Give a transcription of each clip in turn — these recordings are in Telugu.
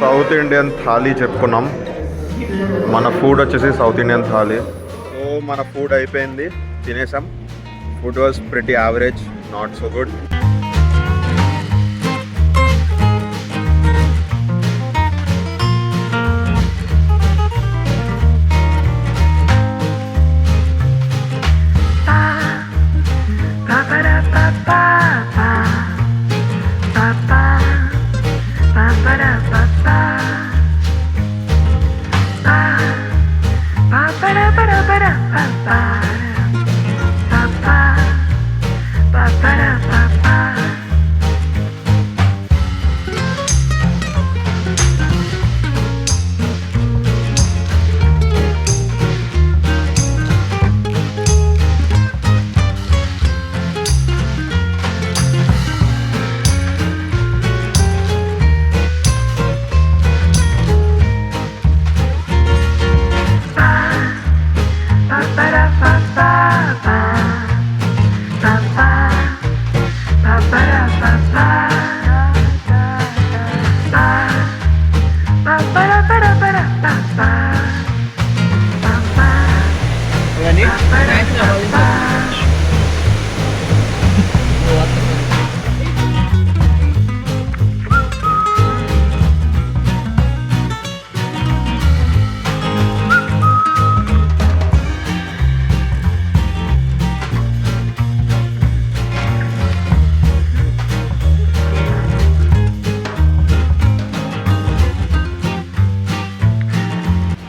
సౌత్ ఇండియన్ థాలీ చెప్పుకున్నాం. మన ఫుడ్ వచ్చేసి సౌత్ ఇండియన్ థాలీ. సో మన ఫుడ్ అయిపోయింది, తినేసాం. Food was pretty average, not so good.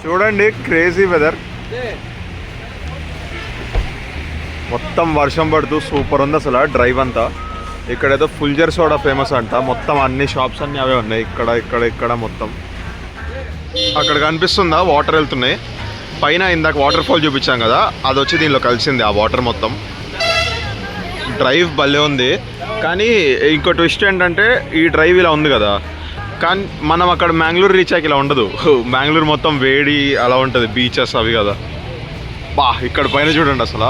చూడండి, క్రేజీ వెదర్. మొత్తం వర్షం పడుతూ సూపర్ ఉంది అసలు డ్రైవ్ అంతా. ఇక్కడ ఏదో ఫుల్జర్ సోడా ఫేమస్ అంట. మొత్తం అన్ని షాప్స్ అన్నీ అవే ఉన్నాయి. ఇక్కడ మొత్తం అక్కడ కనిపిస్తుందా వాటర్ వెళ్తున్నాయి పైన. ఇందాక వాటర్ ఫాల్ చూపించాం కదా, అది వచ్చి దీనిలో కలిసింది ఆ వాటర్ మొత్తం. డ్రైవ్ భలే ఉంది. కానీ ఇంకో ట్విస్ట్ ఏంటంటే ఈ డ్రైవ్ ఇలా ఉంది కదా, కానీ మనం అక్కడ మ్యాంగ్లూర్ రీచ్ అయ్యాక ఇలా ఉండదు. మ్యాంగ్లూర్ మొత్తం వేడి అలా ఉంటుంది, బీచెస్ అవి కదా. ఇక్కడ పైన చూడండి అసలు.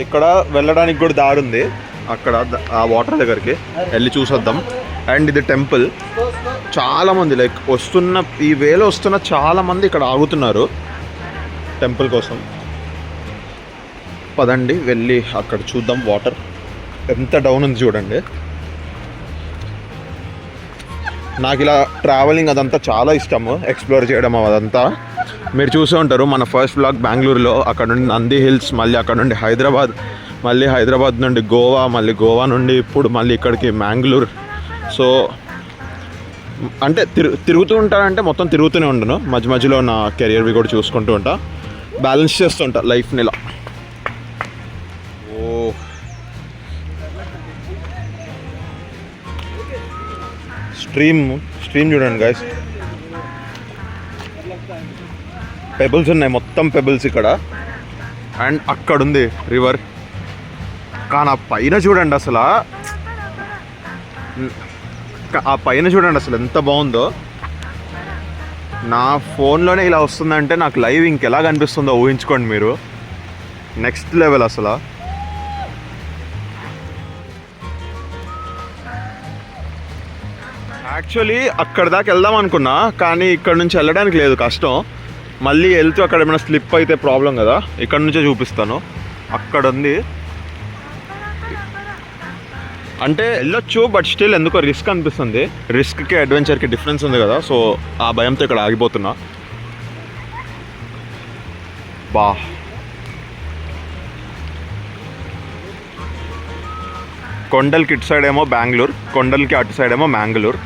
ఇక్కడ వెళ్ళడానికి కూడా దారి ఉంది, అక్కడ ఆ వాటర్ దగ్గరికి వెళ్ళి చూసొద్దాం. అండ్ ఇది టెంపుల్. చాలామంది లైక్ ఈ వేలో వస్తున్న చాలామంది ఇక్కడ ఆగుతున్నారు టెంపుల్ కోసం. పదండి వెళ్ళి అక్కడ చూద్దాం. వాటర్ ఎంత డౌన్ ఉంది చూడండి. నాకు ఇలా ట్రావెలింగ్ అదంతా చాలా ఇష్టము, ఎక్స్ప్లోర్ చేయడం అదంతా. మీరు చూసే ఉంటారు మన ఫస్ట్ వ్లాగ్ బెంగళూరులో. అక్కడ నుండి నంది హిల్స్, మళ్ళీ అక్కడ నుండి హైదరాబాద్, మళ్ళీ హైదరాబాద్ నుండి గోవా, మళ్ళీ గోవా నుండి ఇప్పుడు మళ్ళీ ఇక్కడికి మ్యాంగ్లూర్. సో అంటే తిరుగుతూ ఉంటానంటే మొత్తం తిరుగుతూనే ఉండను, మధ్య మధ్యలో నా కెరియర్వి కూడా చూసుకుంటూ ఉంటా, బ్యాలెన్స్ చేస్తుంటా లైఫ్ని ఇలా. స్ట్రీమ్ చూడండి గైస్. పెబుల్స్ ఉన్నాయి, మొత్తం పెబుల్స్ ఇక్కడ. అండ్ అక్కడ ఉంది రివర్. కానీ ఆ పైన చూడండి అసలు, ఎంత బాగుందో. నా ఫోన్లోనే ఇలా వస్తుందంటే నాకు లైవ్ ఇంకెలా కనిపిస్తుందో ఊహించుకోండి మీరు. నెక్స్ట్ లెవెల్ అసలు. యాక్చువల్లీ అక్కడ దాకా వెళ్దాం అనుకున్నా, కానీ ఇక్కడ నుంచి వెళ్ళడానికి లేదు, కష్టం. మళ్ళీ వెళ్తూ అక్కడ ఏమైనా స్లిప్ అయితే ప్రాబ్లం కదా. ఇక్కడ నుంచే చూపిస్తాను. అక్కడ ఉంది అంటే వెళ్ళొచ్చు, బట్ స్టిల్ ఎందుకో రిస్క్ అనిపిస్తుంది. రిస్క్కి అడ్వెంచర్కి డిఫరెన్స్ ఉంది కదా, సో ఆ భయంతో ఇక్కడ ఆగిపోతున్నా. కొండలకి ఇటు సైడ్ ఏమో బెంగళూరు, కొండలకి అటు సైడ్ ఏమో మ్యాంగ్లూర్.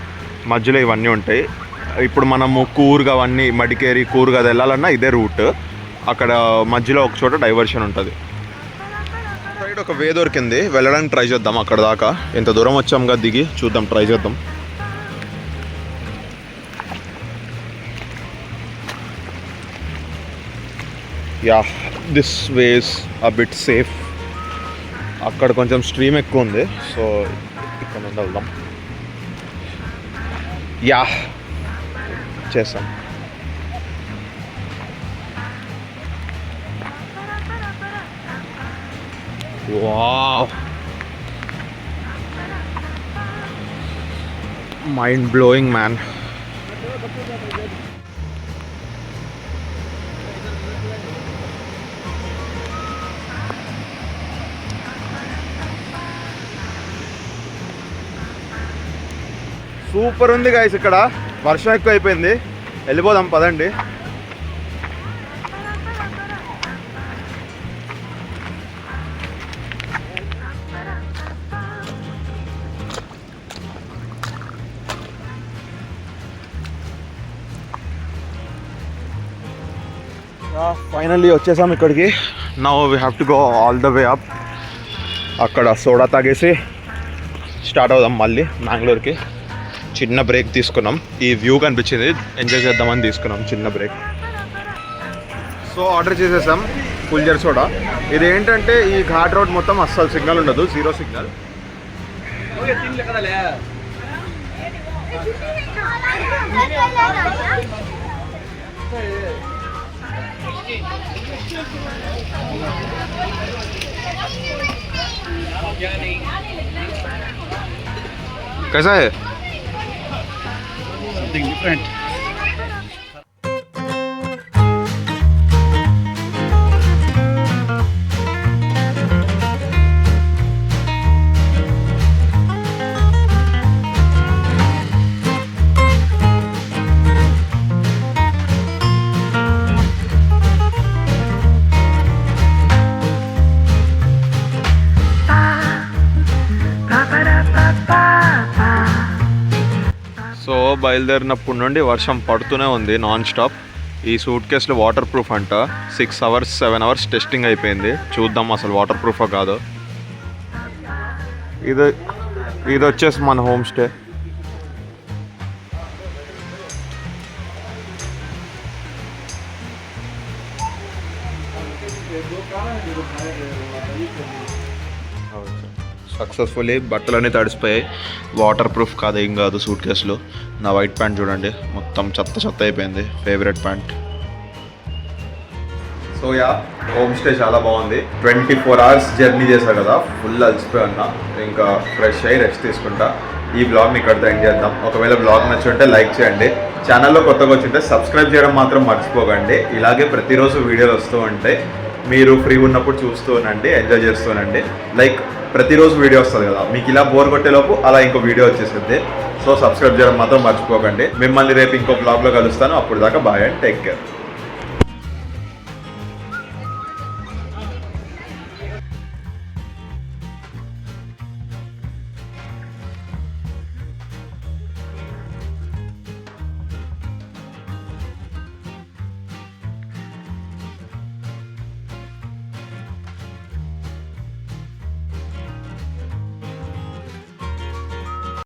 మధ్యలో ఇవన్నీ ఉంటాయి. ఇప్పుడు మనము కూర్గ్ అవన్నీ మడికేరి కూర్గ్ అది వెళ్ళాలన్నా ఇదే రూట్. అక్కడ మధ్యలో ఒక చోట డైవర్షన్ ఉంటుంది. సైడ్ ఒక వే దొరికింది, వెళ్ళడానికి ట్రై చేద్దాం. అక్కడ దాకా ఇంత దూరం వచ్చాంగా, దిగి చూద్దాం, ట్రై చేద్దాం. Yeah, this ways a bit safe. అక్కడ కొంచెం స్ట్రీమ్ ఎక్కువ ఉంది, సో ఇక్కడ నుండి వెళ్దాం. యా, చేస్తాం. Wow, mind blowing man. Super ఉంది గైస్. ఇక్కడ వర్షం ఎక్కువ అయిపోయింది, వెళ్ళిపోదాం పదండి. ఫైనల్లీ వచ్చేసాం ఇక్కడికి. Now we have to go all the way up. అక్కడ సోడా తాగేసి స్టార్ట్ అవుదాం మళ్ళీ మ్యాంగ్లూర్కి. చిన్న బ్రేక్ తీసుకున్నాం, ఈ వ్యూ కనిపించింది, ఎంజాయ్ చేద్దామని తీసుకున్నాం చిన్న బ్రేక్. సో ఆర్డర్ చేసేసాం ఫుల్జర్ సోడా. ఇది ఏంటంటే ఈ ఘాట్ రోడ్ మొత్తం అస్సలు సిగ్నల్ ఉండదు, జీరో సిగ్నల్. कैसा है? Something different. సో బయలుదేరినప్పటి నుండి వర్షం పడుతూనే ఉంది నాన్ స్టాప్. ఈ సూట్ కేసులో వాటర్ ప్రూఫ్ అంట. 6 అవర్స్ 7 అవర్స్ టెస్టింగ్ అయిపోయింది. చూద్దాం అసలు వాటర్ ప్రూఫా కాదో. ఇది వచ్చేసి మన హోమ్ స్టే. సక్సెస్ఫుల్లీ బట్టలన్నీ తడిసిపోయాయి. వాటర్ ప్రూఫ్ కాదు, ఏం కాదు సూట్ కేసులో. నా వైట్ ప్యాంట్ చూడండి, మొత్తం చెత్త చెత్త అయిపోయింది, favourite pant. So yeah, home stay చాలా బాగుంది. 24 అవర్స్ జర్నీ చేశా కదా, ఫుల్ అలసిపోయి ఉన్నా. ఇంకా ఫ్రెష్ అయ్యి రెస్ట్ తీసుకుంటా. ఈ బ్లాగ్ని ఇక్కడితో ఎండ్ చేద్దాం. ఒకవేళ బ్లాగ్ నచ్చుంటే లైక్ చేయండి. ఛానల్లో కొత్తగా వచ్చింటే సబ్స్క్రైబ్ చేయడం మాత్రం మర్చిపోకండి. ఇలాగే ప్రతిరోజు వీడియోలు వస్తూ ఉంటాయి, మీరు ఫ్రీ ఉన్నప్పుడు చూస్తూ ఉండండి, ఎంజాయ్ చేస్తూ ఉండండి. లైక్ ప్రతిరోజు వీడియో వస్తుంది కదా, మీకు ఇలా బోర్ కొట్టేలోపు అలా ఇంకో వీడియో వచ్చేసింది. సో సబ్స్క్రైబ్ చేయడం మాత్రం మర్చిపోకండి. మిమ్మల్ని రేపు ఇంకో బ్లాగ్లో కలుస్తాను. అప్పుడు దాకా బాయ్ అండ్ టేక్ కేర్.